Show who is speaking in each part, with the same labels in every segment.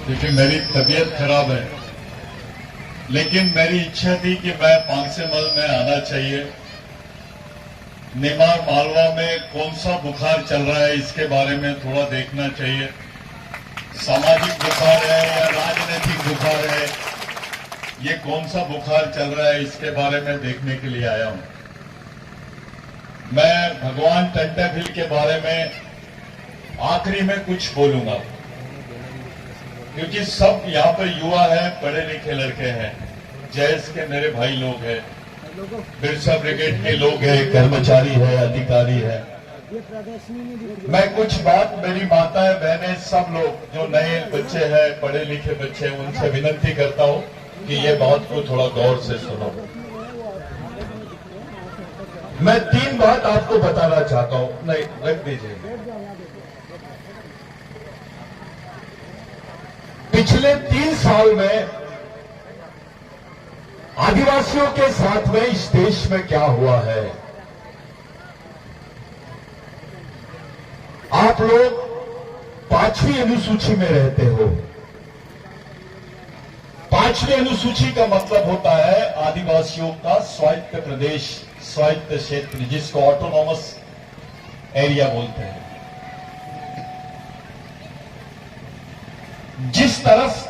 Speaker 1: क्योंकि मेरी तबीयत खराब है, लेकिन मेरी इच्छा थी कि मैं पांसेमल में आना चाहिए। नेमार मालवा में कौन सा बुखार चल रहा है इसके बारे में थोड़ा देखना चाहिए। सामाजिक बुखार है या राजनीतिक बुखार है, ये कौन सा बुखार चल रहा है इसके बारे में देखने के लिए आया हूं। मैं भगवान टंटाभिल के बारे में आखिरी में कुछ बोलूंगा, क्योंकि सब यहाँ पर युवा है, पढ़े लिखे लड़के हैं, जैस के मेरे भाई लोग हैं, बिरसा ब्रिगेड के लोग हैं, कर्मचारी है, अधिकारी है। मैं कुछ बात मेरी माताएं बहनें सब लोग जो नए बच्चे हैं, पढ़े लिखे बच्चे हैं, उनसे विनती करता हूं कि ये बात को थोड़ा गौर से सुनो। मैं 3 बात आपको बताना चाहता हूं। नहीं, रख दीजिए। पिछले 3 साल में आदिवासियों के साथ में इस देश में क्या हुआ है। आप लोग 5वीं अनुसूची में रहते हो। 5वीं अनुसूची का मतलब होता है आदिवासियों का स्वायत्त प्रदेश, स्वायत्त क्षेत्र, जिसको ऑटोनॉमस एरिया बोलते हैं। जिस तरफ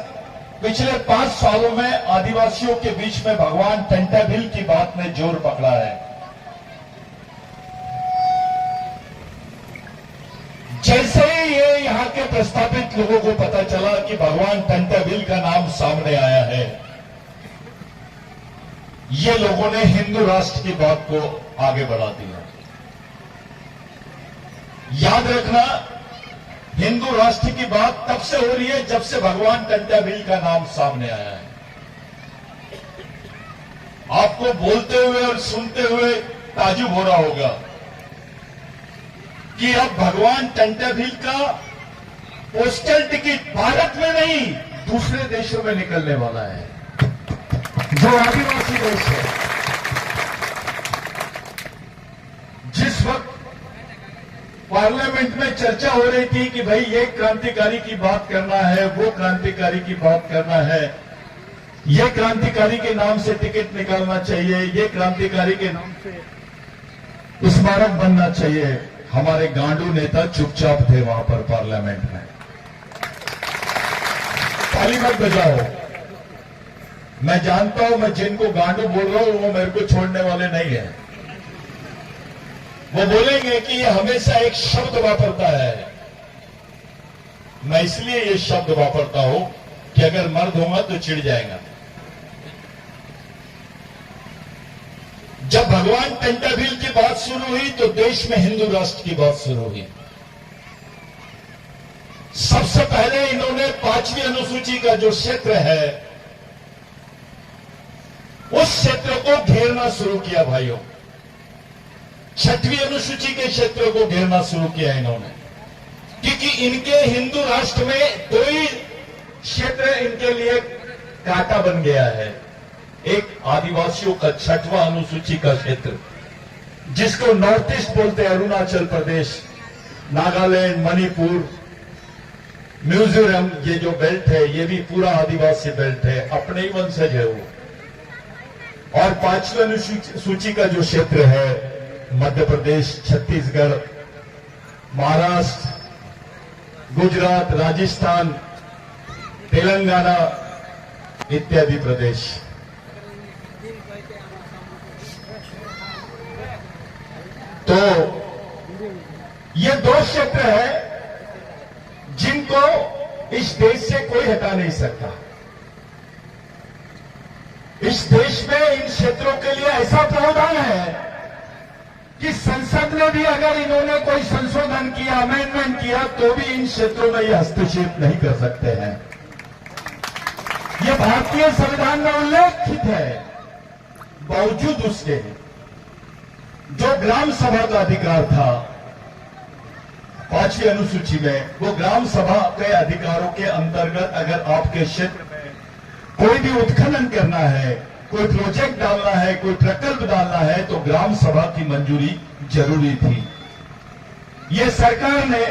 Speaker 1: पिछले 5 सालों में आदिवासियों के बीच में भगवान टंटाभिल की बात ने जोर पकड़ा है, जैसे ही ये यहां के प्रस्थापित लोगों को पता चला कि भगवान टंटाभिल का नाम सामने आया है, ये लोगों ने हिंदू राष्ट्र की बात को आगे बढ़ा दिया। याद रखना, हिंदू राष्ट्र की बात तब से हो रही है जब से भगवान टंटाभिल का नाम सामने आया है। आपको बोलते हुए और सुनते हुए ताजुब हो रहा होगा कि अब भगवान टंटाभिल का पोस्टल टिकट भारत में नहीं दूसरे देशों में निकलने वाला है, जो आदिवासी देश है। जिस वक्त पार्लियामेंट में चर्चा हो रही थी कि भाई ये क्रांतिकारी की बात करना है, वो क्रांतिकारी की बात करना है, ये क्रांतिकारी के नाम से टिकट निकालना चाहिए, ये क्रांतिकारी के नाम से स्मारक बनना चाहिए, हमारे गांडू नेता चुपचाप थे वहां पर पार्लियामेंट में। ताली मत बजाओ। मैं जानता हूं, मैं जिनको गांडू बोल रहा हूं वो मेरे को छोड़ने वाले नहीं है। वो बोलेंगे कि ये हमेशा एक शब्द वापरता है। मैं इसलिए ये शब्द वापरता हूं कि अगर मर्द होगा तो चिढ़ जाएगा। जब भगवान टंटाभिल की बात शुरू हुई तो देश में हिंदू राष्ट्र की बात शुरू हुई। सबसे पहले इन्होंने 5वीं अनुसूची का जो क्षेत्र है, उस क्षेत्र को घेरना शुरू किया भाइयों। 6वीं अनुसूची के क्षेत्रों को घेरना शुरू किया इन्होंने, क्योंकि इनके हिंदू राष्ट्र में 2 ही क्षेत्र इनके लिए कांटा बन गया है। एक आदिवासियों का 6वां अनुसूची का क्षेत्र, जिसको नॉर्थ ईस्ट बोलते हैं, अरुणाचल प्रदेश, नागालैंड, मणिपुर, मिजोरम, ये जो बेल्ट है ये भी पूरा आदिवासी बेल्ट है, अपने ही वंशज है वो। और 5वीं अनुसूची का जो क्षेत्र है, मध्य प्रदेश, छत्तीसगढ़, महाराष्ट्र, गुजरात, राजस्थान, तेलंगाना इत्यादि प्रदेश। तो ये 2 क्षेत्र है जिनको इस देश से कोई हटा नहीं सकता। इस देश में इन क्षेत्रों के लिए ऐसा प्रावधान है कि संसद ने भी अगर इन्होंने कोई संशोधन किया, अमेंडमेंट किया, तो भी इन क्षेत्रों में ये हस्तक्षेप नहीं कर सकते हैं। ये भारतीय संविधान में उल्लेखित है। बावजूद उसके जो ग्राम सभा का अधिकार था 5वीं अनुसूची में, वो ग्राम सभा के अधिकारों के अंतर्गत अगर आपके क्षेत्र में कोई भी उत्खनन करना है, कोई प्रोजेक्ट डालना है, कोई प्रकल्प डालना है, तो ग्राम सभा की मंजूरी जरूरी थी। ये सरकार ने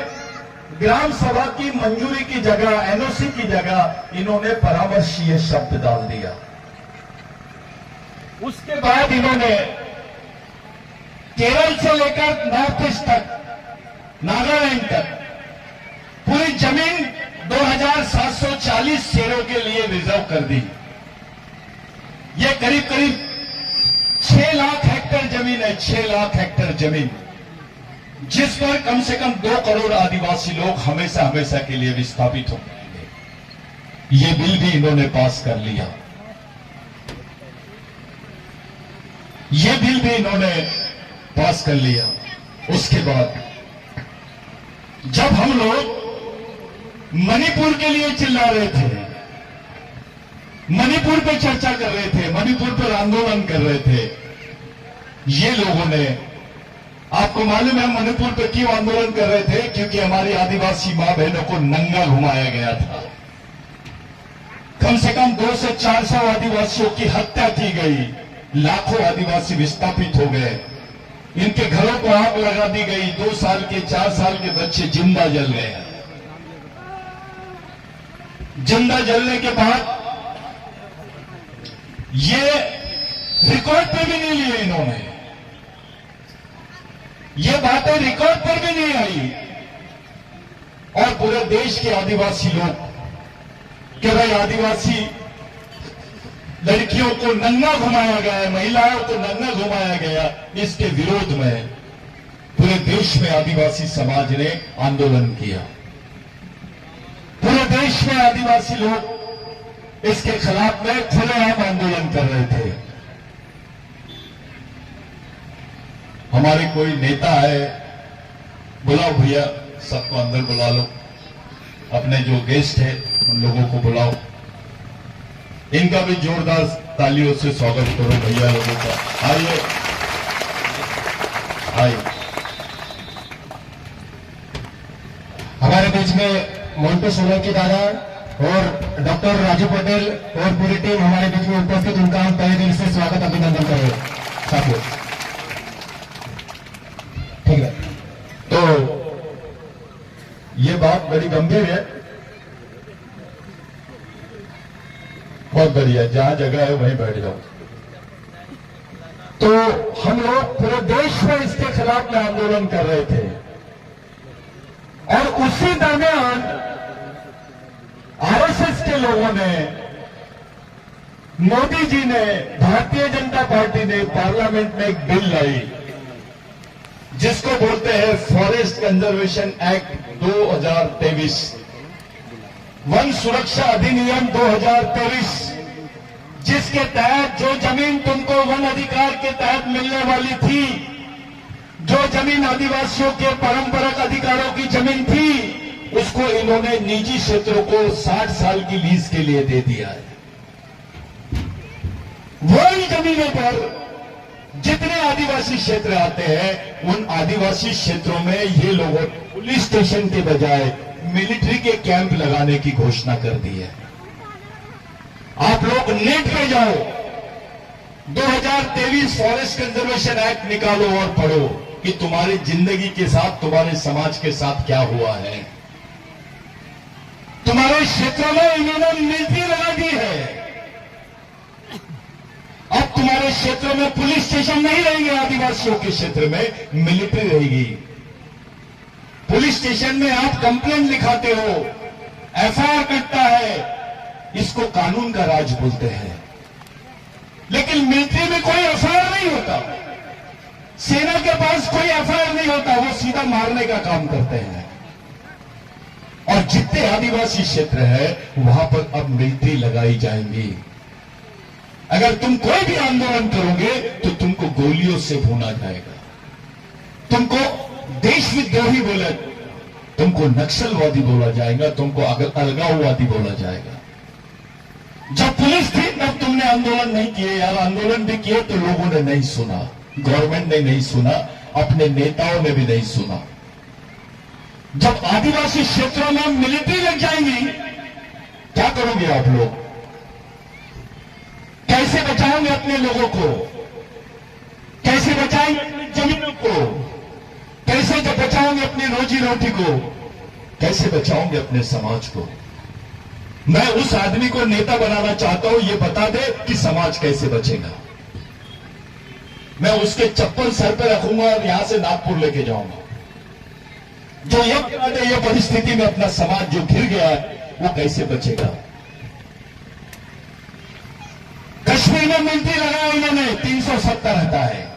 Speaker 1: ग्राम सभा की मंजूरी की जगह, एनओसी की जगह इन्होंने परामर्शीय शब्द डाल दिया। उसके बाद इन्होंने केरल से लेकर नॉर्थ ईस्ट तक, नागालैंड तक पूरी जमीन 2740 शेरों के लिए रिजर्व कर दी। ये करीब करीब 6 लाख हेक्टेयर जमीन है, 6 लाख हेक्टेयर जमीन, जिस पर कम से कम 2 करोड़ आदिवासी लोग हमेशा हमेशा के लिए विस्थापित हो जाएंगे। ये बिल भी इन्होंने पास कर लिया। ये बिल भी इन्होंने पास कर लिया। उसके बाद जब हम लोग मणिपुर के लिए चिल्ला रहे थे, मणिपुर पे चर्चा कर रहे थे, मणिपुर पर आंदोलन कर रहे थे, ये लोगों ने, आपको मालूम है मणिपुर पे क्यों आंदोलन कर रहे थे? क्योंकि हमारी आदिवासी मां बहनों को नंगा घुमाया गया था। कम से कम 200 से 400 आदिवासियों की हत्या की गई, लाखों आदिवासी विस्थापित हो गए, इनके घरों को आग लगा दी गई, 2 साल के 4 साल के बच्चे जिंदा जल गए। जिंदा जलने के बाद ये रिकॉर्ड पे भी नहीं लिए इन्होंने, ये बातें रिकॉर्ड पर भी नहीं आई। और पूरे देश के आदिवासी लोग कि भाई आदिवासी लड़कियों को नंगा घुमाया गया है, महिलाओं को नंगा घुमाया गया, इसके विरोध में पूरे देश में आदिवासी समाज ने आंदोलन किया। पूरे देश में आदिवासी लोग इसके खिलाफ में खुलेआम आंदोलन कर रहे थे। हमारे कोई नेता है, बुलाओ भैया, सबको अंदर बुला लो, अपने जो गेस्ट है उन लोगों को बुलाओ, इनका भी जोरदार तालियों से स्वागत करो भैया लोगों का। आइए आइए।
Speaker 2: हमारे बीच में मोन्टू सोलंकी दादा और डॉक्टर राजू पटेल और पूरी टीम हमारे बीच में उपस्थित, उनका हम तहे दिल से स्वागत अभिनंदन करें साथियों। ठीक है,
Speaker 1: तो ये बात बड़ी गंभीर है, बहुत बढ़िया, जहां जगह है वहीं बैठ जाओ। तो हम लोग पूरे देश में इसके खिलाफ में आंदोलन कर रहे थे और उसी दरमियान आरएसएस के लोगों ने, मोदी जी ने, भारतीय जनता पार्टी ने पार्लियामेंट में एक बिल लाई जिसको बोलते हैं फॉरेस्ट कंजर्वेशन एक्ट 2023, वन सुरक्षा अधिनियम 2023, जिसके तहत जो जमीन तुमको वन अधिकार के तहत मिलने वाली थी, जो जमीन आदिवासियों के परंपरागत अधिकारों की जमीन थी, उसको इन्होंने निजी क्षेत्रों को 60 साल की लीज के लिए दे दिया है। वही जमीनों पर जितने आदिवासी क्षेत्र आते हैं, उन आदिवासी क्षेत्रों में ये लोगों पुलिस स्टेशन के बजाय मिलिट्री के कैंप लगाने की घोषणा कर दी है। आप लोग नेट पे जाओ, 2023 फॉरेस्ट कंजर्वेशन एक्ट निकालो और पढ़ो कि तुम्हारी जिंदगी के साथ, तुम्हारे समाज के साथ क्या हुआ है। तुम्हारे क्षेत्रों में इन्होंने मिलिट्री लगा दी है। अब तुम्हारे क्षेत्रों में पुलिस स्टेशन नहीं रहेंगे, आदिवासियों के क्षेत्र में मिलिट्री रहेगी। पुलिस स्टेशन में आप कंप्लेंट लिखाते हो, एफआईआर कटता है, इसको कानून का राज बोलते हैं। लेकिन मिलिट्री में कोई एफआईआर नहीं होता, सेना के पास कोई एफआईआर नहीं होता, वो सीधा मारने का काम करते हैं। और जितने आदिवासी क्षेत्र है वहां पर अब मिलिट्री लगाई जाएंगी। अगर तुम कोई भी आंदोलन करोगे तो तुमको गोलियों से भूना जाएगा, तुमको देशविद्रोही बोला, तुमको नक्सलवादी बोला जाएगा, तुमको अलगाववादी बोला जाएगा। जब पुलिस थी तब तुमने आंदोलन नहीं किए यार, आंदोलन भी किए तो लोगों ने नहीं सुना, गवर्नमेंट ने नहीं सुना, अपने नेताओं ने भी नहीं सुना। जब आदिवासी क्षेत्रों में मिलिट्री लग जाएंगी, क्या करोगे आप लोग? कैसे बचाओगे अपने लोगों को? कैसे बचाएंगे अपनी जमीनों को? कैसे बचाओगे अपनी रोजी रोटी को? कैसे बचाओगे अपने समाज को? मैं उस आदमी को नेता बनाना चाहता हूं, ये बता दे कि समाज कैसे बचेगा। मैं उसके चप्पल सर पे रखूंगा और यहां से नागपुर लेके जाऊंगा। जो ये बता दे ये परिस्थिति में अपना समाज जो घिर गया है वो कैसे बचेगा। कश्मीर में मिलिट्री लगाया इन्होंने, 370 रहता है।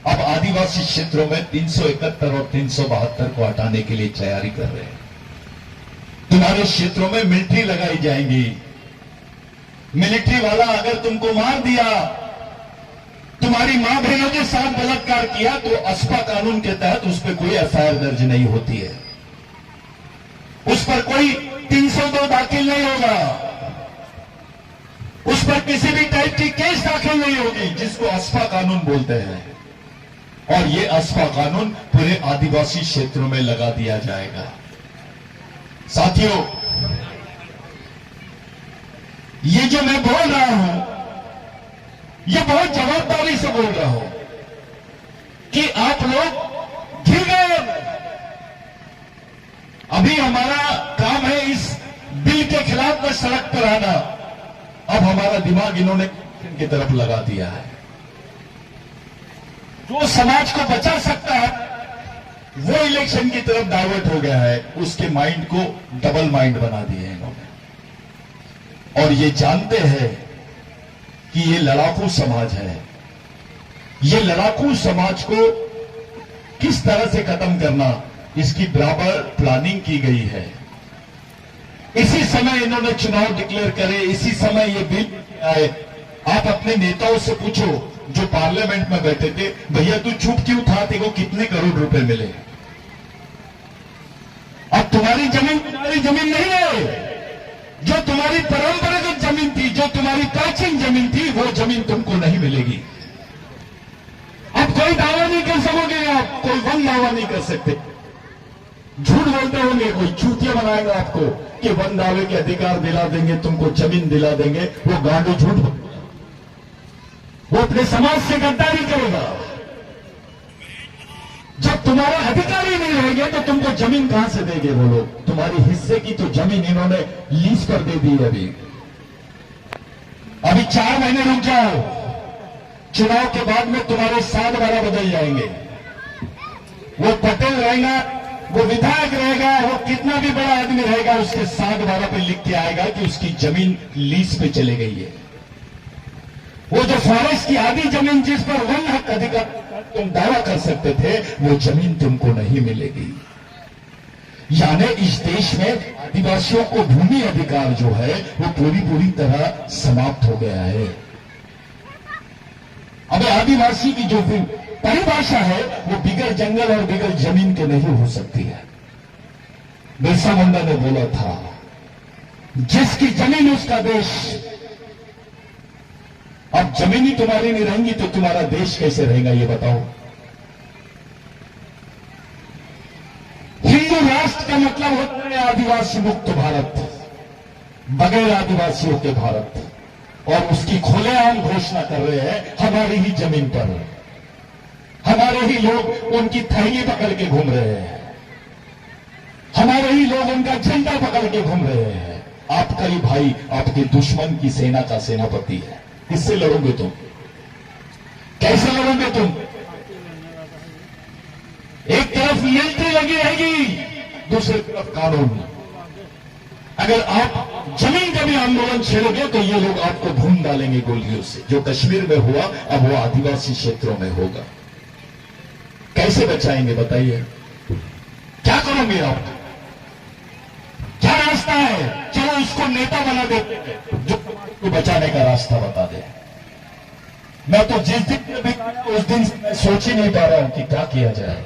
Speaker 1: अब आदिवासी क्षेत्रों में 371 और 372 को हटाने के लिए तैयारी कर रहे हैं। तुम्हारे क्षेत्रों में मिलिट्री लगाई जाएंगी। मिलिट्री वाला अगर तुमको मार दिया, तुम्हारी मां बहनों के साथ बलात्कार किया, तो अस्पा कानून के तहत उस पर कोई एफआईआर दर्ज नहीं होती है, उस पर कोई 302 दाखिल नहीं होगा, उस पर किसी भी टाइप की केस दाखिल नहीं होगी, जिसको अस्पा कानून बोलते हैं। और ये अस्पा कानून पूरे आदिवासी क्षेत्रों में लगा दिया जाएगा। साथियों, ये जो मैं बोल रहा हूं, ये बहुत जवाबदारी से बोल रहा हूं कि आप लोग घिर गए। अभी हमारा काम है इस बिल के खिलाफ में सड़क पर आना। अब हमारा दिमाग इन्होंने की तरफ लगा दिया है। जो समाज को बचा सकता है वो इलेक्शन की तरफ डाइवर्ट हो गया है। उसके माइंड को डबल माइंड बना दिया है इन्होंने। और ये जानते हैं कि ये लड़ाकू समाज है। ये लड़ाकू समाज को किस तरह से खत्म करना, इसकी बराबर प्लानिंग की गई है। इसी समय इन्होंने चुनाव डिक्लेयर करे, इसी समय ये बिल आए। आप अपने नेताओं से पूछो जो पार्लियामेंट में बैठे थे, भैया तू चुप क्यों था, तेरे को कितने करोड़ रुपए मिले? अब तुम्हारी जमीन नहीं है। जो तुम्हारी परंपरागत जमीन थी, जो तुम्हारी प्राचीन जमीन थी, वो जमीन तुमको नहीं मिलेगी। अब कोई दावा नहीं कर सकोगे, आप कोई वन दावा नहीं कर सकते। झूठ बोलते होंगे, कोई चूतिया बनाएगा आपको कि वन दावे के अधिकार दिला देंगे, तुमको जमीन दिला देंगे। वो गांडू झूठ, वो अपने समाज से गद्दारी करेगा। जब तुम्हारा अधिकार ही नहीं रहेगा तो तुमको जमीन कहां से देंगे वो लोग? तुम्हारी हिस्से की तो जमीन इन्होंने लीज पर दे दी है। अभी 4 महीने रुक जाओ, चुनाव के बाद में तुम्हारे 7-12 बदल जाएंगे। वो पटेल रहेगा, वो विधायक रहेगा, वो कितना भी बड़ा आदमी रहेगा, उसके 7-12 पे लिख के आएगा कि उसकी जमीन लीज पे चली गई है। वो जो फॉरेस्ट की आधी जमीन जिस पर वन हक अधिकार तुम दावा कर सकते थे, वो जमीन तुमको नहीं मिलेगी। यानी इस देश में आदिवासियों को भूमि अधिकार जो है वो पूरी तरह समाप्त हो गया है। अब आदिवासी की जो परिभाषा है वो बिगर जंगल और बिगर जमीन के नहीं हो सकती है। बिरसा मुंडा ने बोला था, जिसकी जमीन उसका देश। अब जमीन ही तुम्हारी नहीं रहेंगी तो तुम्हारा देश कैसे रहेगा, ये बताओ। हिंदू राष्ट्र का मतलब होता है आदिवासी मुक्त भारत, बगैर आदिवासियों के भारत। और उसकी खुलेआम घोषणा कर रहे हैं हमारी ही जमीन पर। हमारे ही लोग उनकी थैली पकड़ के घूम रहे हैं, हमारे ही लोग उनका झंडा पकड़ के घूम रहे हैं। आपका ही भाई आपके दुश्मन की सेना का सेनापति है। किससे लड़ोगे तुम? कैसे लड़ोगे तुम? एक तरफ मिलिट्री लगी रहेगी, दूसरी तरफ कानून। अगर आप जमीन का भी आंदोलन छेड़ोगे तो ये लोग आपको भून डालेंगे गोलियों से। जो कश्मीर में हुआ अब वो आदिवासी क्षेत्रों में होगा। कैसे बचाएंगे बताइए? क्या करोगे आप? क्या रास्ता है? चलो उसको नेता बना देते हैं जो को बचाने का रास्ता बता दे। मैं तो जिस दिन भी उस दिन से मैं सोच ही नहीं पा रहा हूं कि क्या किया जाए,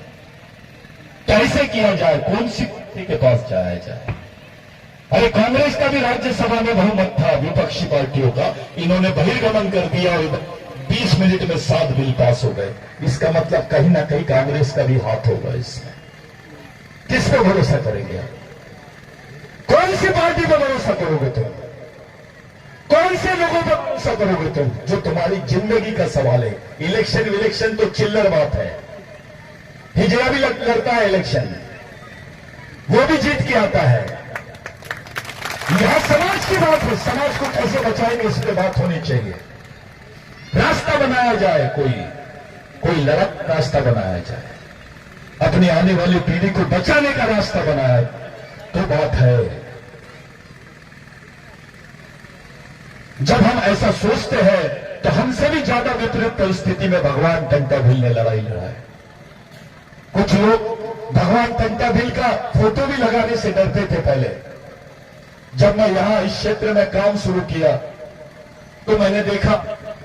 Speaker 1: कैसे किया जाए, कौन सी पार्टी के पास जाया जाए। अरे कांग्रेस का भी राज्यसभा में बहुमत था विपक्षी पार्टियों का, इन्होंने बहिर्गमन कर दिया और 20 मिनट में 7 बिल पास हो गए। इसका मतलब कहीं ना कहीं कांग्रेस का भी हाथ होगा इसमें। किस पर भरोसा करेंगे आप? कौन सी पार्टी पर भरोसा करोगे तुम? कौन से लोगों पर भरोसा करोगे तुम? जो तुम्हारी जिंदगी का सवाल है। इलेक्शन तो चिल्लर बात है। हिजड़ा भी लड़ता है इलेक्शन, वो भी जीत के आता है। यहां समाज की बात है, समाज को कैसे बचाएंगे इस पर बात होनी चाहिए। रास्ता बनाया जाए, कोई लड़क रास्ता बनाया जाए, अपनी आने वाली पीढ़ी को बचाने का रास्ता बनाया तो बात है। जब हम ऐसा सोचते हैं तो हमसे भी ज्यादा विपरीत परिस्थिति में भगवान टंटाभिल ने लड़ाई लड़ाई। कुछ लोग भगवान टंटाभिल का फोटो भी लगाने से डरते थे पहले। जब मैं यहां इस क्षेत्र में काम शुरू किया तो मैंने देखा,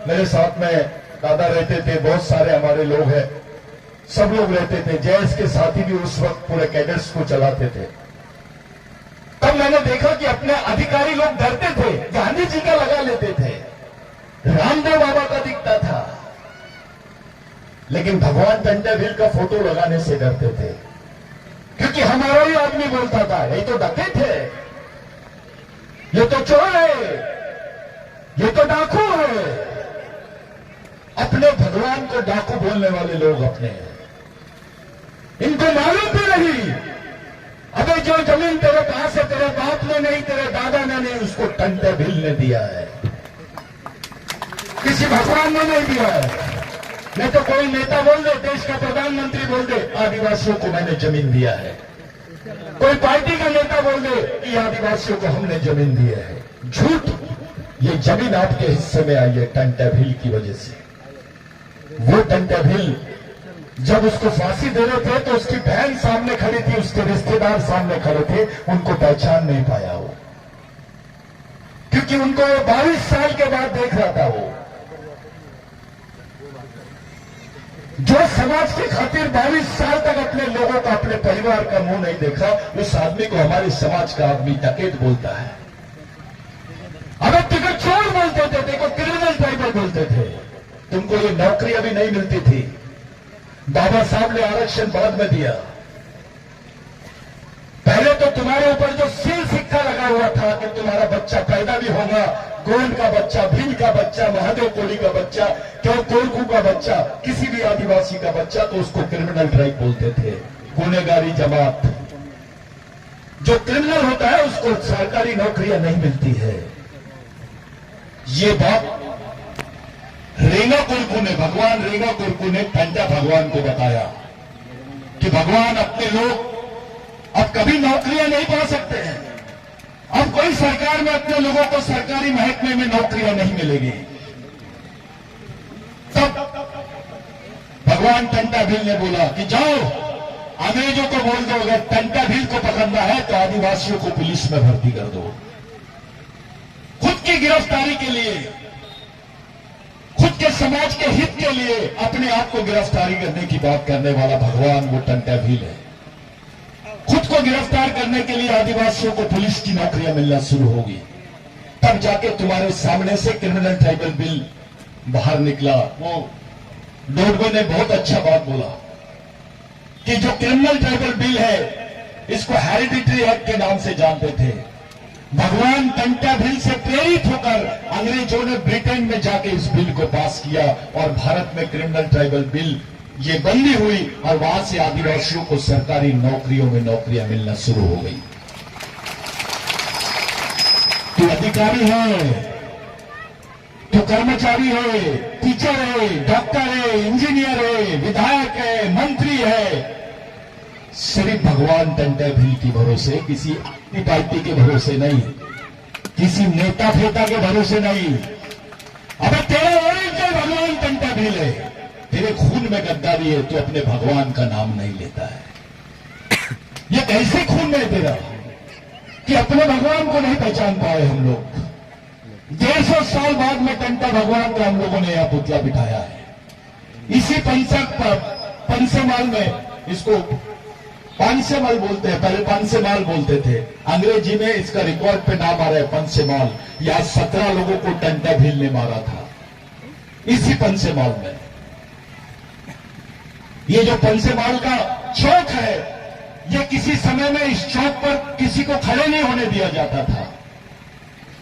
Speaker 1: मेरे साथ में दादा रहते थे, बहुत सारे हमारे लोग हैं, सब लोग रहते थे। जयस के साथी भी उस वक्त पूरे कैडेट्स को चलाते थे। तब मैंने देखा कि अपने अधिकारी लोग डरते थे, गांधी जी का लगा लेते थे, रामदेव बाबा का दिखता था, लेकिन भगवान टंटाभिल का फोटो लगाने से डरते थे, क्योंकि हमारा ही आदमी बोलता था ये तो डकैत है, ये तो चोर है, ये तो डाकू है। अपने भगवान को डाकू बोलने वाले लोग अपने हैं, इनको मालूम भी नहीं। अबे जो जमीन तेरे पास है, तेरे बाप ने नहीं, तेरे दादा ने नहीं, उसको टंटाभिल ने दिया है, किसी भगवान ने नहीं दिया है। नहीं तो कोई नेता बोल दे, देश का प्रधानमंत्री बोल दे आदिवासियों को मैंने जमीन दिया है, कोई पार्टी का नेता बोल दे कि आदिवासियों को हमने जमीन दी है। झूठ। ये जमीन आपके हिस्से में आई है टंटाभिल की वजह से। वो टंटाभिल जब उसको फांसी दे रहे थे तो उसकी बहन सामने खड़ी थी, उसके रिश्तेदार सामने खड़े थे, उनको पहचान नहीं पाया वो, क्योंकि उनको 22 साल के बाद देख रहा था। वो जो समाज की खातिर 22 साल तक अपने लोगों का, अपने परिवार का मुंह नहीं देखा, उस आदमी को हमारे समाज का आदमी डकैत बोलता है। अगर तुझे चोर बोलते थे, देखो क्रिमिनल ट्राइबल बोलते थे। तुमको ये नौकरी अभी नहीं मिलती थी, बाबा साहब ने आरक्षण बाद में दिया। पहले तो तुम्हारे ऊपर जो सील सिक्का लगा हुआ था कि तुम्हारा बच्चा पैदा भी होगा, गोंड का बच्चा, भील का बच्चा, महादेव कोली का बच्चा, क्यों कोलकू का बच्चा, किसी भी आदिवासी का बच्चा, तो उसको क्रिमिनल ट्राइब बोलते थे, गुनेगारी जमात। जो क्रिमिनल होता है उसको सरकारी नौकरियां नहीं मिलती है। ये बात रेंगा कुरकू ने, भगवान रेंगा कुरकू ने टंटा भगवान को बताया कि भगवान अपने लोग अब कभी नौकरियां नहीं पा सकते हैं, अब कोई सरकार में अपने लोगों को सरकारी महकमे में नौकरियां नहीं मिलेगी। तब भगवान टंटाभिल ने बोला कि जाओ अंग्रेजों को बोल दो, अगर टंटाभिल को पकड़ना है तो आदिवासियों को पुलिस में भर्ती कर दो। खुद की गिरफ्तारी के लिए, खुद के समाज के हित के लिए अपने आप को गिरफ्तारी करने की बात करने वाला भगवान वो टंटाभिल है। खुद को गिरफ्तार करने के लिए आदिवासियों को पुलिस की नौकरियां मिलना शुरू होगी, तब जाके तुम्हारे सामने से क्रिमिनल ट्राइबल बिल बाहर निकला। वो डोडवे ने बहुत अच्छा बात बोला कि जो क्रिमिनल ट्राइबल बिल है इसको हेरिडिटरी एक्ट के नाम से जानते थे। भगवान टंटाभिल से प्रेरित होकर अंग्रेजों ने ब्रिटेन में जाके इस बिल को पास किया और भारत में क्रिमिनल ट्राइबल बिल ये बंदी हुई और वहां से आदिवासियों को सरकारी नौकरियों में नौकरियां मिलना शुरू हो गई। तो अधिकारी है, तो कर्मचारी है, टीचर है, डॉक्टर है, इंजीनियर है, विधायक है, मंत्री है, सिर्फ भगवान टंटाभिल के भरोसे, किसी पार्टी के भरोसे नहीं, किसी नेता फेता के भरोसे नहीं। अब तेरा ओरिजिनल भगवान टंटाभिल है, तेरे खून में गद्दारी है, तो अपने भगवान का नाम नहीं लेता है। ये कैसे खून में तेरा कि अपने भगवान को नहीं पहचान पाए हम लोग। 150 साल बाद में टंटा भगवान का हम लोगों ने यहां पुतला बिठाया है। इसी पंचमाल में, इसको पांचेमाल बोलते हैं, पहले पंचेमाल बोलते थे, अंग्रेजी में इसका रिकॉर्ड पे नाम आ रहा है पंचेमाल। यहां 17 लोगों को टंटाभिल ने मारा था इसी पंचेमाल में। ये जो पंचेमाल का चौक है, ये किसी समय में इस चौक पर किसी को खड़े नहीं होने दिया जाता था।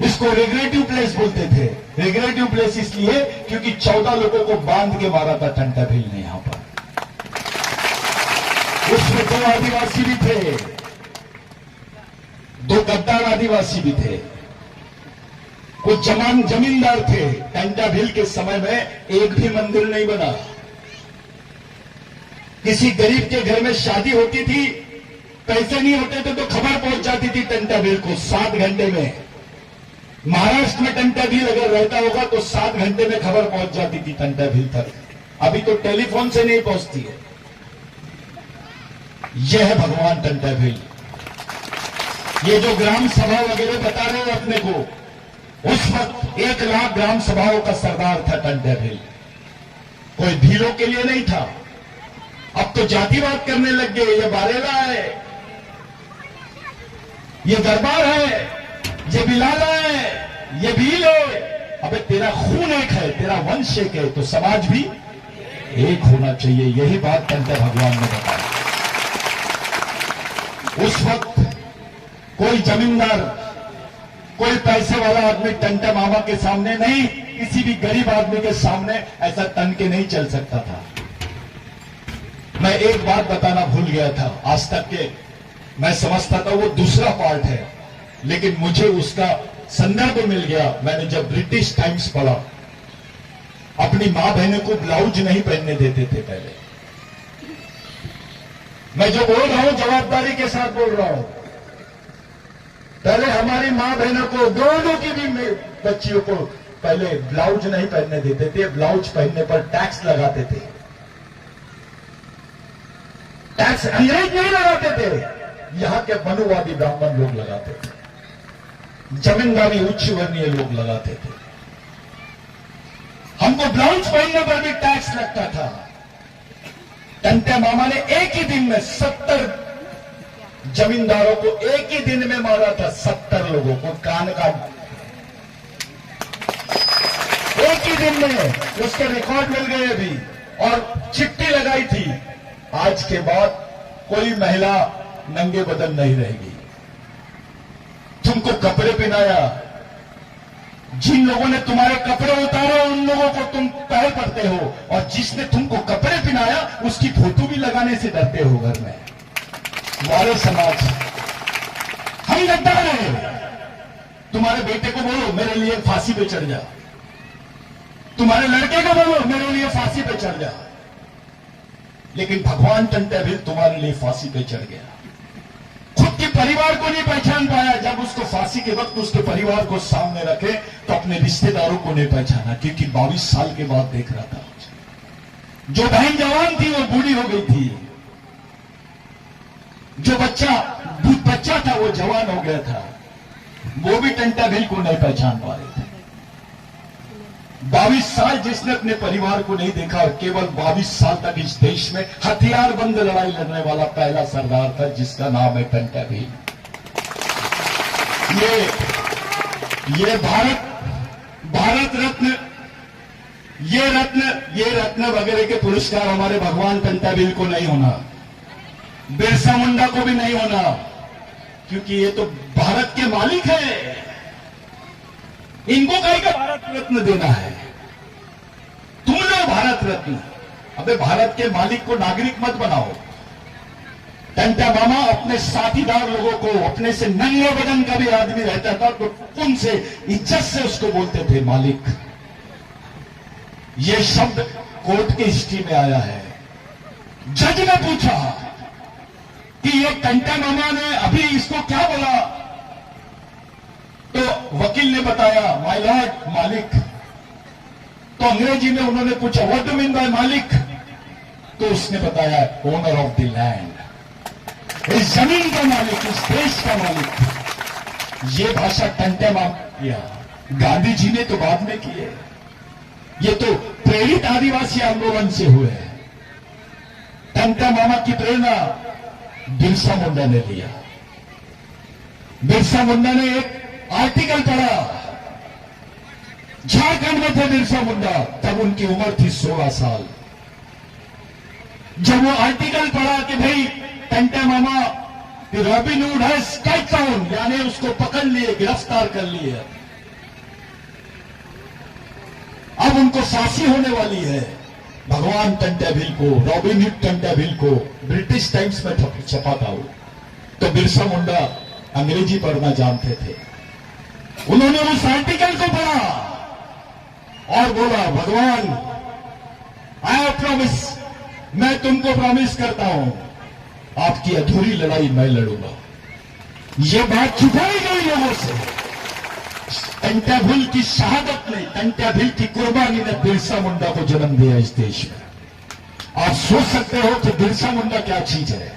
Speaker 1: इसको रिग्रेटिव प्लेस बोलते थे। रिग्रेटिव प्लेस इसलिए क्योंकि 14 लोगों को बांध के मारा था टंटाभिल ने यहां पर। उसमें 2 आदिवासी भी थे, गद्दार आदिवासी भी थे, कुछ जमींदार थे। टंटा भील के समय में एक भी मंदिर नहीं बना। किसी गरीब के घर में शादी होती थी, पैसे नहीं होते थे तो खबर पहुंच जाती थी टंटा भील को 7 घंटे में। महाराष्ट्र में टंटा भील अगर रहता होगा तो 7 घंटे में खबर पहुंच जाती थी टंटा भील तक। अभी तो टेलीफोन से नहीं पहुंचती है। यह है भगवान टंटा भील। ये जो ग्राम सभा वगैरह बता रहे हो अपने को, उस वक्त 1 लाख ग्राम सभाओं का सरदार था टंटा भील। कोई भीलों के लिए नहीं था। अब तो जातिवाद करने लग गए। ये बारेला है, ये दरबार है, ये बिलाला है, ये भील है। अबे तेरा खून एक है, तेरा वंश एक है, तो समाज भी एक होना चाहिए। यही बात टंटा भगवान ने बताया। उस वक्त कोई जमींदार, कोई पैसे वाला आदमी टंटा मामा के सामने नहीं, किसी भी गरीब आदमी के सामने ऐसा तन के नहीं चल सकता था। मैं एक बात बताना भूल गया था। आज तक के मैं समझता था वो दूसरा पार्ट है, लेकिन मुझे उसका संदर्भ मिल गया। मैंने जब ब्रिटिश टाइम्स पढ़ा, अपनी मां बहनों को ब्लाउज नहीं पहनने देते थे पहले। मैं जो बोल रहा हूं जवाबदारी के साथ बोल रहा हूं। पहले हमारी मां बहनों को, दोनों की भी बच्चियों को पहले ब्लाउज नहीं पहनने देते थे। ब्लाउज पहनने पर टैक्स लगाते थे। टैक्स अंग्रेज नहीं लगाते थे, यहां के मनुवादी ब्राह्मण लोग लगाते थे, जमींदारी उच्च वर्णीय लोग लगाते थे। हमको ब्लाउज पहनने पर भी टैक्स लगता था। टंटा मामा ने एक ही दिन में 70 जमींदारों को एक ही दिन में मारा था। 70 लोगों को कान काट, एक ही दिन में। उसके रिकॉर्ड मिल गए अभी, और चिट्ठी लगाई थी, आज के बाद कोई महिला नंगे बदन नहीं रहेगी। तुमको कपड़े पहनाया, जिन लोगों ने तुम्हारे कपड़े उतारे उन लोगों को तुम पैर पड़ते हो, और जिसने तुमको कपड़े पहनाया उसकी फोटो भी लगाने से डरते हो घर में। हमारे समाज, हम गद्दार हैं। तुम्हारे बेटे को बोलो मेरे लिए फांसी पे चढ़ जा, तुम्हारे लड़के को बोलो मेरे लिए फांसी पे चढ़ जा, लेकिन भगवान टंटा भील तुम्हारे लिए फांसी पे चढ़ गया। खुद के परिवार को नहीं पहचान पाया। जब उसको फांसी के वक्त उसके परिवार को सामने रखे तो अपने रिश्तेदारों को नहीं पहचाना, क्योंकि 22 साल के बाद देख रहा था। जो बहन जवान थी वो बूढ़ी हो गई थी, जो बच्चा था वो जवान हो गया था। वो भी टंटा भील को नहीं पहचान पा रहे थे। 22 साल जिसने अपने परिवार को नहीं देखा, और केवल 22 साल तक इस देश में हथियारबंद लड़ाई लड़ने वाला पहला सरदार था, जिसका नाम है टंटा भील। ये भारत रत्न, ये रत्न वगैरह के पुरस्कार हमारे भगवान टंटा भील को नहीं होना, बिरसा मुंडा को भी नहीं होना, क्योंकि ये तो भारत के मालिक है। इनको कहीं का भारत रत्न देना है? तुम लो भारत रत्न। अबे भारत के मालिक को नागरिक मत बनाओ। टंटा मामा अपने साथीदार लोगों को, अपने से नंगे बदन का भी आदमी रहता था तो उनसे इज्जत से उसको बोलते थे मालिक। ये शब्द कोर्ट की हिस्ट्री में आया है। जज ने पूछा कि ये टंटा मामा ने अभी इसको क्या बोला, तो वकील ने बताया माय लॉर्ड, मालिक। तो अंग्रेजी में उन्होंने पूछा व्हाट डू मीन बाय मालिक, तो उसने बताया ओनर ऑफ द लैंड, इस जमीन का मालिक, इस देश का मालिक। ये भाषा टंटा मामा किया, गांधी जी ने तो बाद में किए। ये तो प्रेरित आदिवासी आंदोलन से हुए। टंटा मामा की प्रेरणा बिरसा मुंडा ने लिया। बिरसा मुंडा ने एक आर्टिकल पढ़ा, झारखंड में थे बिरसा मुंडा, तब उनकी उम्र थी 16 साल। जब वो आर्टिकल पढ़ा कि भाई टंटा मामा रॉबिन हुड है स्ट्राइक डाउन, यानी उसको पकड़ लिए, गिरफ्तार कर लिए, अब उनको फांसी होने वाली है। भगवान टंटा भील को, रॉबिन हुड टंटा भील को ब्रिटिश टाइम्स में छपा था वो। तो बिरसा मुंडा अंग्रेजी पढ़ना जानते थे। उन्होंने उस आर्टिकल को पढ़ा और बोला, भगवान आई प्रॉमिस, मैं तुमको प्रॉमिस करता हूं आपकी अधूरी लड़ाई मैं लड़ूंगा। ये बात छुपाई गई लोगों से। तंट्याभिल की शहादत ने, तंट्याभिल की कुर्बानी ने बिरसा मुंडा को जन्म दिया इस देश में। आप सोच सकते हो कि बिरसा मुंडा क्या चीज है।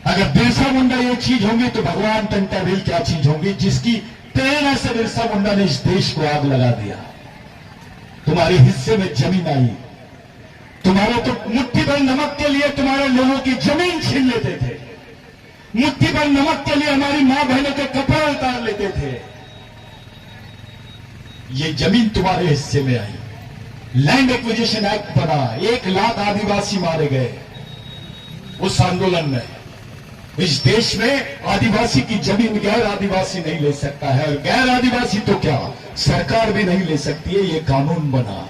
Speaker 1: अगर बिरसा मुंडा ये चीज होंगी तो भगवान तंट्याभिल क्या चीज होंगी, जिसकी प्रेरणा से बिरसा मुंडा ने इस देश को आग लगा दिया। तुम्हारे हिस्से में जमीन आई, तुम्हारे तो मुट्ठी भर नमक के लिए तुम्हारे लोगों की जमीन छीन लेते थे, मुट्ठी भर नमक के लिए हमारी मां बहनों के कपड़े उतार लेते थे। ये जमीन तुम्हारे हिस्से में आई, लैंड एक्विजिशन एक्ट बना, 1 लाख आदिवासी मारे गए उस आंदोलन में। इस देश में आदिवासी की जमीन गैर आदिवासी नहीं ले सकता है, और गैर आदिवासी तो क्या सरकार भी नहीं ले सकती है। ये कानून बना,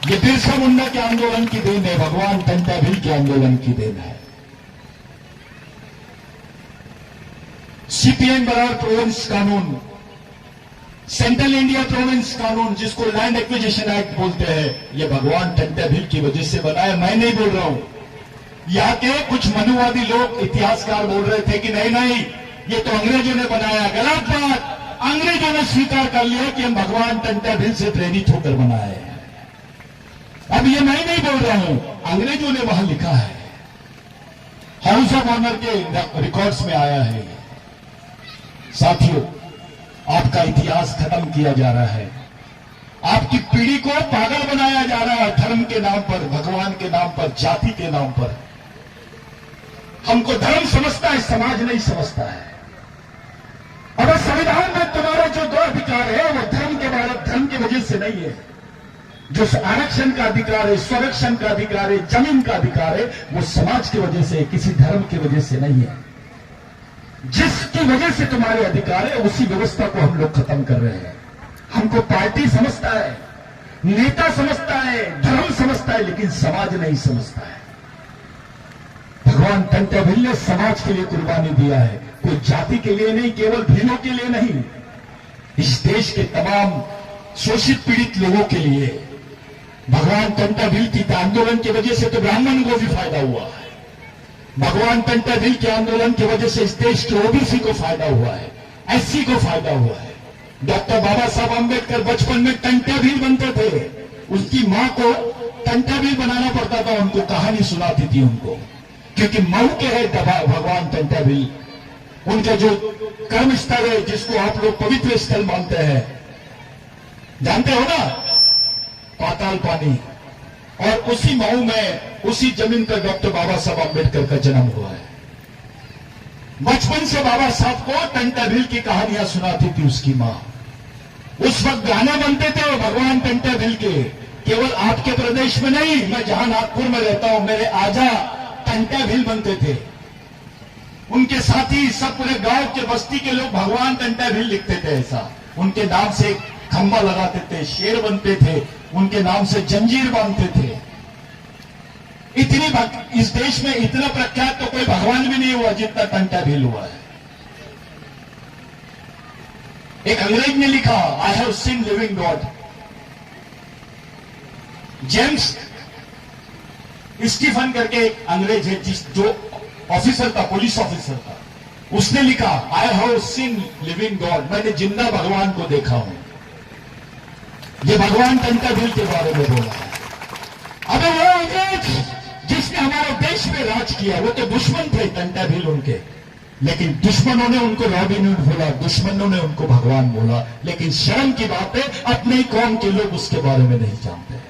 Speaker 1: ये बिरसा मुंडा के आंदोलन की देन है, भगवान तंट्याभिल के आंदोलन की देन है। सीपीएम बरार प्रोविंस कानून, सेंट्रल इंडिया प्रोविंस कानून, जिसको लैंड एक्विजिशन एक्ट बोलते हैं, ये भगवान तंट्याभिल की वजह से बना है। मैं नहीं बोल रहा हूं। यहां के कुछ मनुवादी लोग, इतिहासकार बोल रहे थे कि नहीं नहीं ये तो अंग्रेजों ने बनाया। गलत बात। अंग्रेजों ने स्वीकार कर लिया कि हम भगवान तंट्याभिल से प्रेरित होकर बनाए हैं। अब ये मैं नहीं बोल रहा हूं, अंग्रेजों ने वहां लिखा है, हाउस ऑफ ऑनर के रिकॉर्ड्स में आया है। साथियों, आपका इतिहास खत्म किया जा रहा है, आपकी पीढ़ी को पागल बनाया जा रहा है, धर्म के नाम पर, भगवान के नाम पर, जाति के नाम पर। हमको धर्म समझता है, समाज नहीं समझता है। और संविधान में तुम्हारा जो 2 अधिकार है वो धर्म के बारे, धर्म की वजह से नहीं है। जो आरक्षण का अधिकार है, स्वरक्षण का अधिकार है, जमीन का अधिकार है, वो समाज की वजह से, किसी धर्म की वजह से नहीं है। जिसकी वजह से तुम्हारे अधिकार है उसी व्यवस्था को हम लोग खत्म कर रहे हैं। हमको पार्टी समझता है, नेता समझता है, धर्म समझता है, लेकिन समाज नहीं समझता है। भगवान तंट्याभिल ने समाज के लिए कुर्बानी दिया है, कोई जाति के लिए नहीं, केवल भीलों के लिए नहीं, इस देश के तमाम शोषित पीड़ित लोगों के लिए। भगवान तंट्याभिल की आंदोलन की वजह से तो ब्राह्मण को भी फायदा हुआ है। भगवान तंट्याभिल के आंदोलन की वजह से इस देश के ओबीसी को फायदा हुआ है, एससी को फायदा हुआ है। डॉक्टर बाबा साहब आंबेडकर बचपन में तंट्याभिल बनते थे, उसकी मां को तंट्याभिल बनाना पड़ता था, उनको कहानी सुनाती थी उनको, क्योंकि मऊ के है भगवान तंट्याभिल। उनका जो कर्म स्थल है, जिसको आप लोग पवित्र स्थल मानते हैं, जानते हो ना, पाताल पानी, और उसी मऊ में, उसी जमीन पर डॉक्टर बाबा साहब आंबेडकर का जन्म हुआ है। बचपन से बाबा साहब को तंट्याभिल की कहानियां सुनाती थी उसकी मां। उस वक्त गाने बनते थे भगवान तंट्याभिल के, केवल आपके प्रदेश में नहीं, मैं जहां नागपुर में रहता हूं, मेरे आजा तंट्याभिल बनते थे। उनके साथी सब पूरे गांव के बस्ती के लोग भगवान तंट्याभिल लिखते थे। ऐसा उनके नाम से खंबा लगाते थे, शेर बनते थे, उनके नाम से जंजीर बांधते थे। इस देश में इतना प्रख्यात तो कोई भगवान भी नहीं हुआ जितना तंट्याभिल हुआ है। एक अंग्रेज ने लिखा, I have seen living God. James Stephen करके एक अंग्रेज है, जो ऑफिसर था, पुलिस ऑफिसर था, उसने लिखा, I have seen living God, मैंने जिंदा भगवान को देखा हूं। ये भगवान तंट्याभिल के बारे में बोला है। अब वो अंग्रेज जिसने हमारे देश में राज किया, वो तो दुश्मन थे तंट्याभिल उनके, लेकिन दुश्मनों ने उनको रॉबिन हुड बोला, दुश्मनों ने उनको भगवान बोला। लेकिन शर्म की बात है, अपने ही कौम के लोग उसके बारे में नहीं जानते हैं।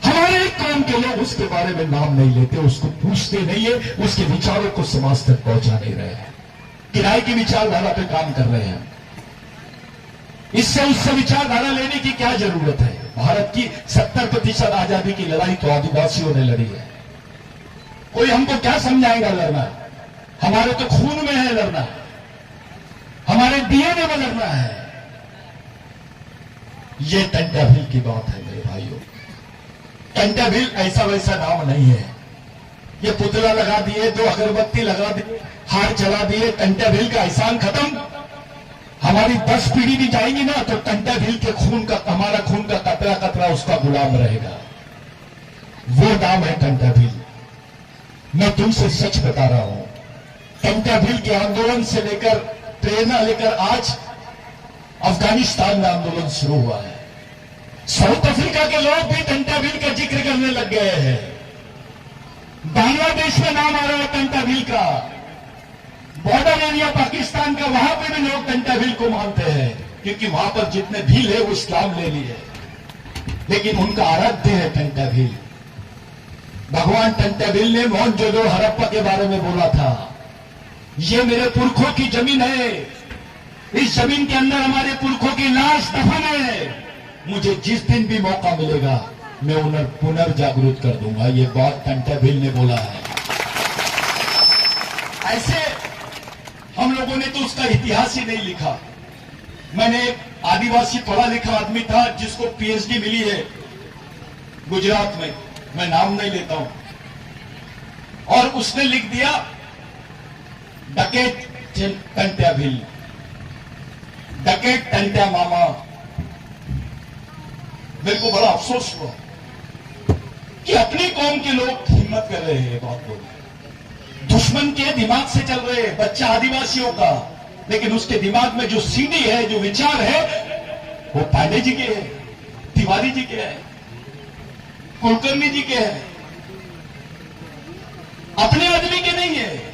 Speaker 1: हमारे ही कौम के लोग उसके बारे में नाम नहीं लेते, उसको पूछते नहीं है, उसके विचारों को समाज तक पहुंचा नहीं रहे हैं। किराए की विचारधारा पे काम कर रहे हैं। इससे उससे विचारधारा लेने की क्या जरूरत है? भारत की 70% आजादी की लड़ाई तो आदिवासियों ने लड़ी है। कोई हमको क्या समझाएगा लड़ना? हमारे तो खून में है लड़ना, हमारे डीएनए में लड़ना है। ये तंट्याभिल की बात है मेरे भाइयों। तंट्याभिल ऐसा वैसा नाम नहीं है। ये पुतला लगा दिए, 2 अगरबत्ती लगा दिए, हार चला दिए, टंटा भील का एहसान खत्म। हमारी 10 पीढ़ी भी जाएंगी ना तो टंटा भील के खून का, हमारा खून का कतरा कतरा उसका गुलाम रहेगा। वो नाम है टंटा भील। मैं तुमसे सच बता रहा हूं, टंटा भील के आंदोलन से लेकर प्रेरणा लेकर आज अफगानिस्तान में आंदोलन शुरू हुआ है। साउथ अफ्रीका के लोग भी टंटा भील का जिक्र करने लग गए हैं। बांग्लादेश में नाम आ रहा है टंटा भील का। बॉर्डर एरिया पाकिस्तान का, वहां पे भी लोग टंटा भील को मानते हैं, क्योंकि वहां पर जितने भील है वो इस्लाम ले लिए, लेकिन उनका आराध्य है टंटा भील। भगवान टंटा भील ने मोहनजोदड़ो हड़प्पा के बारे में बोला था, ये मेरे पुरखों की जमीन है, इस जमीन के अंदर हमारे पुरखों की लाश दफन है, मुझे जिस दिन भी मौका मिलेगा मैं उन्हें पुनर्जागृत कर दूंगा। ये बात टंटा भील ने बोला है। ऐसे हम लोगों ने तो उसका इतिहास ही नहीं लिखा। मैंने एक आदिवासी पढ़ा लिखा आदमी था जिसको पीएचडी मिली है गुजरात में, मैं नाम नहीं लेता हूं, और उसने लिख दिया डकेट टंटा भील, डकेट टंटा मामा। मेरे को बड़ा अफसोस हुआ कि अपनी कौम के लोग हिम्मत कर रहे हैं बात बोलने, दुश्मन के दिमाग से चल रहे हैं, बच्चा आदिवासियों का, लेकिन उसके दिमाग में जो सीढ़ी है, जो विचार है, वो पांडे जी के है, तिवारी जी के है, कुलकर्णी जी के है, अपने आदमी के नहीं है।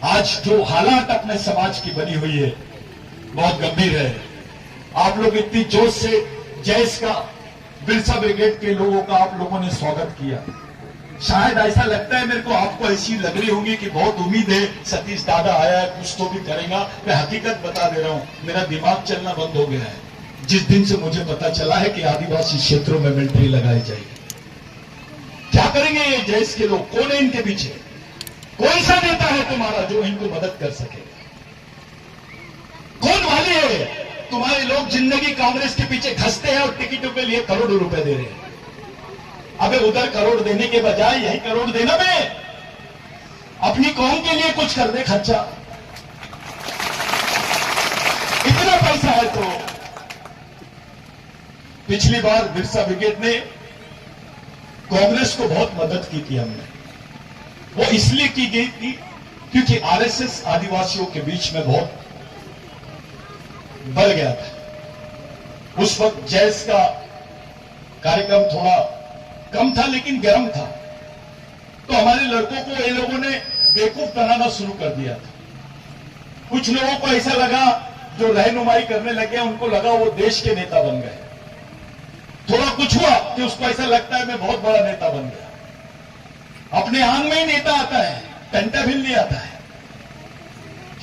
Speaker 1: आज जो हालात अपने समाज की बनी हुई है बहुत गंभीर है। आप लोग इतनी जोश से जैस का, बिरसा ब्रिगेड के लोगों का आप लोगों ने स्वागत किया। शायद ऐसा लगता है मेरे को, आपको ऐसी लग रही होंगी कि बहुत उम्मीद है सतीश दादा आया है कुछ तो भी करेगा। मैं हकीकत बता दे रहा हूं, मेरा दिमाग चलना बंद हो गया है जिस दिन से मुझे पता चला है कि आदिवासी क्षेत्रों में मिलिट्री लगाई जाएगी। क्या करेंगे ये जैस के लोग? कौन है इनके पीछे? कौन सा नेता है तुम्हारा जो इनको मदद कर सके? कौन वाले है तुम्हारे लोग? जिंदगी कांग्रेस के पीछे घसते हैं और टिकटों के लिए करोड़ों रुपए दे रहे हैं। अबे उधर करोड़ देने के बजाय यही करोड़ देना, में अपनी कौम के लिए कुछ कर दे खर्चा। इतना पैसा है तो पिछली बार बिरसा ब्रिगेड ने कांग्रेस को बहुत मदद की थी। हमने वो इसलिए की गई थी क्योंकि आरएसएस आदिवासियों के बीच में बहुत बढ़ गया था। उस वक्त जैस का कार्यक्रम थोड़ा कम था लेकिन गर्म था, तो हमारे लड़कों को ये लोगों ने बेवकूफ बनाना शुरू कर दिया था। कुछ लोगों को ऐसा लगा, जो रहनुमाई करने लगे उनको लगा वो देश के नेता बन गए। थोड़ा कुछ हुआ कि उसको ऐसा लगता है मैं बहुत बड़ा नेता बन गया। अपने आंग में ही नेता आता है, टंटा भील नहीं आता है।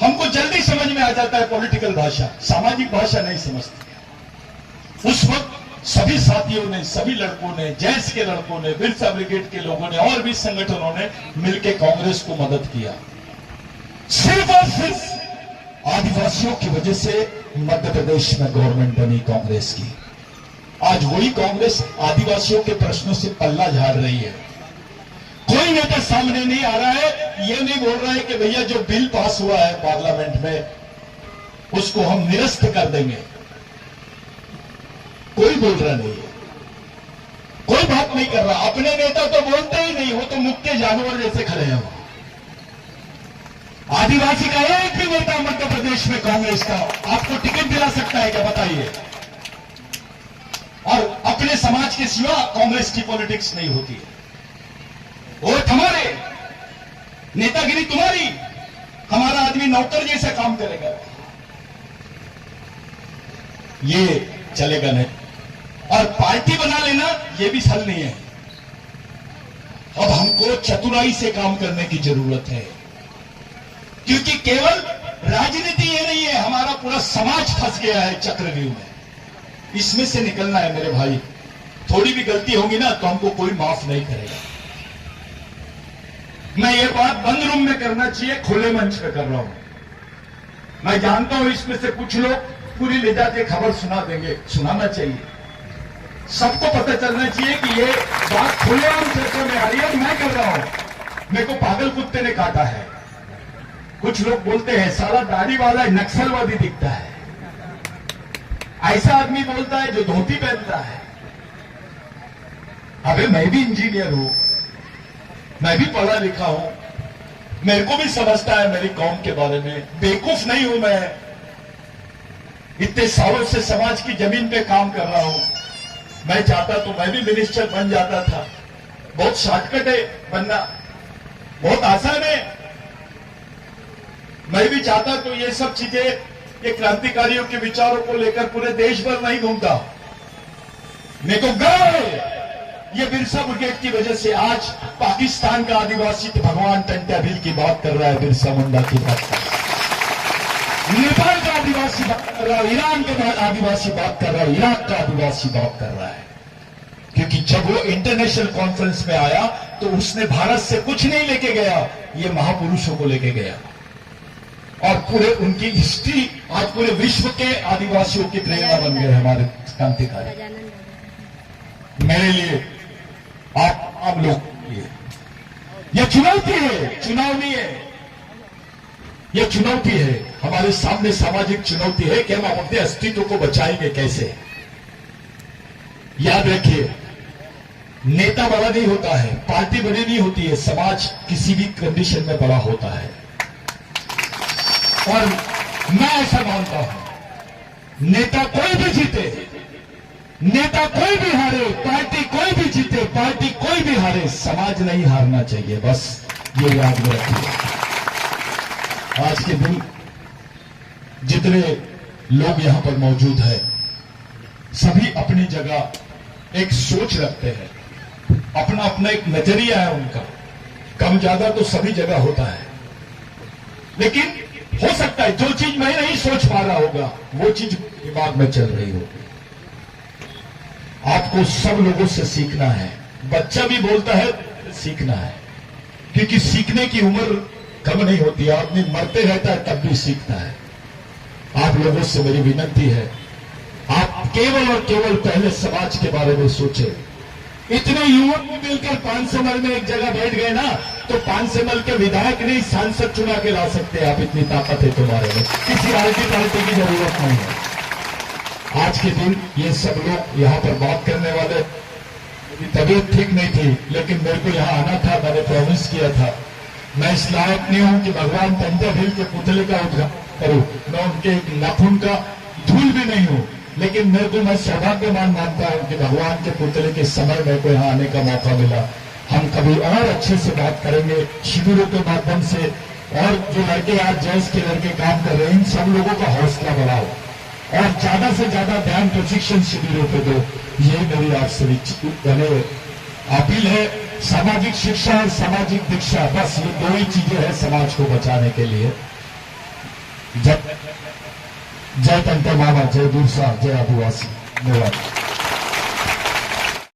Speaker 1: हमको जल्दी समझ में आ जाता है पॉलिटिकल भाषा, सामाजिक भाषा नहीं समझती। उस वक्त सभी साथियों ने, सभी लड़कों ने, जैस के लड़कों ने, बिरसा ब्रिगेड के लोगों ने और भी संगठनों ने मिलकर कांग्रेस को मदद किया। सिर्फ और सिर्फ आदिवासियों की वजह से मध्य प्रदेश में गवर्नमेंट बनी कांग्रेस की। आज वही कांग्रेस आदिवासियों के प्रश्नों से पल्ला झाड़ रही है। कोई नेता सामने नहीं आ रहा है, ये नहीं बोल रहा है कि भैया जो बिल पास हुआ है पार्लियामेंट में उसको हम निरस्त कर देंगे। कोई बोल रहा नहीं है, कोई बात नहीं कर रहा। अपने नेता तो बोलते ही नहीं, वो तो मुक्के जानवर जैसे खड़े हैं। वो आदिवासी का एक भी नेता मध्य प्रदेश में कांग्रेस का आपको टिकट दिला सकता है क्या? बताइए। और अपने समाज के सिवा कांग्रेस की पॉलिटिक्स नहीं होती है। वोट हमारे, नेतागिरी तुम्हारी, हमारा आदमी नौकर जैसा काम करेगा, ये चलेगा नहीं। और पार्टी बना लेना ये भी हल नहीं है। अब हमको चतुराई से काम करने की जरूरत है, क्योंकि केवल राजनीति ये नहीं है, हमारा पूरा समाज फंस गया है चक्रव्यूह में। इसमें से निकलना है मेरे भाई। थोड़ी भी गलती होगी ना तो हमको कोई माफ नहीं करेगा। मैं ये बात बंद रूम में करना चाहिए, खुले मंच पे कर रहा हूं। मैं जानता हूं इसमें से कुछ लोग पूरी ले जाके खबर सुना देंगे, सुनाना चाहिए। सबको पता चलना चाहिए कि ये बात खुलेआम चर्चा में आ रही है, मैं कर रहा हूं। मेरे को पागल कुत्ते ने काटा है। कुछ लोग बोलते हैं साला दाढ़ी वाला नक्सलवादी दिखता है। ऐसा आदमी बोलता है जो धोती पहनता है। अबे मैं भी इंजीनियर हूं, मैं भी पढ़ा लिखा हूं, मेरे को भी समझता है मेरी कौम के बारे में। बेवकूफ नहीं हूं मैं। इतने सालों से समाज की जमीन पे काम कर रहा हूं। मैं चाहता तो मैं भी मिनिस्टर बन जाता था। बहुत शॉर्टकट है बनना, बहुत आसान है। मैं भी चाहता तो ये सब चीजें, ये क्रांतिकारियों के विचारों को लेकर पूरे देश भर नहीं घूमता। मेरे को गर्व है ये बिरसा ब्रिगेड की वजह से आज पाकिस्तान का आदिवासी भगवान टंट्या भील की बात कर रहा है, बिरसा मुंडा की बात कर रहा है, नेपाल का आदिवासी बात कर रहा है, ईरान का आदिवासी बात कर रहा है, इराक का आदिवासी बात कर रहा है। क्योंकि जब वो इंटरनेशनल कॉन्फ्रेंस में आया तो उसने भारत से कुछ नहीं लेके गया, ये महापुरुषों को लेके गया। और पूरे उनकी हिस्ट्री आज पूरे विश्व के आदिवासियों की प्रेरणा बन गए हमारे क्रांतिकारी। मेरे लिए, आप लोग के लिए यह चुनौती है, चुनाव नहीं है। यह चुनौती है, हमारे सामने सामाजिक चुनौती है कि हम अपने अस्तित्व को बचाएंगे कैसे। याद रखिए, नेता बड़ा नहीं होता है, पार्टी बड़ी नहीं होती है, समाज किसी भी कंडीशन में बड़ा होता है। और मैं ऐसा मानता हूं, नेता कोई भी जीते, नेता कोई भी हारे, पार्टी कोई भी जीते, पार्टी कोई भी हारे, समाज नहीं हारना चाहिए। बस ये याद में रखिए। आज के दिन जितने लोग यहां पर मौजूद हैं, सभी अपनी जगह एक सोच रखते हैं, अपना अपना एक नजरिया है उनका। कम ज्यादा तो सभी जगह होता है, लेकिन हो सकता है जो चीज मैं नहीं सोच पा रहा होगा वो चीज दिमाग में चल रही होगी। आपको सब लोगों से सीखना है। बच्चा भी बोलता है सीखना है, क्योंकि सीखने की उम्र कम नहीं होती। आदमी मरते रहता है तब भी सीखता है। आप लोगों से मेरी विनती है, आप केवल और केवल पहले समाज के बारे में सोचे। इतने युवक मिलकर 500 मल में एक जगह बैठ गए ना, तो 500 मल के विधायक नहीं सांसद चुना के ला सकते आप। इतनी ताकत है तुम्हारे में, किसी पार्टी की जरूरत नहीं है। आज के दिन ये सब लोग यहां पर बात करने वाले, मेरी तबीयत ठीक नहीं थी, लेकिन मेरे को यहां आना था, मैंने प्रॉमिस किया था। मैं इस लायक नहीं हूं कि भगवान टंट्या भील के पुतले का उद्घाटन करूं, मैं उनके एक नाखून का धूल भी नहीं हूं, लेकिन मेरे को, मैं सौभाग्यवान मानता हूं कि भगवान के पुतले के समय मेरे को यहां आने का मौका मिला। हम कभी और अच्छे से बात करेंगे शिविरों के माध्यम से। और जो लड़के आज जैस के लड़के काम कर रहे हैं, इन सब लोगों का हौसला बढ़ाओ और ज्यादा से ज्यादा ध्यान प्रशिक्षण शिविरों पे दो। ये मेरी आपसे अपील है। सामाजिक शिक्षा और सामाजिक दीक्षा, बस ये दो ही चीजें हैं समाज को बचाने के लिए। जय टंट्या मामा, जय बिरसा, जय आदिवासी। धन्यवाद।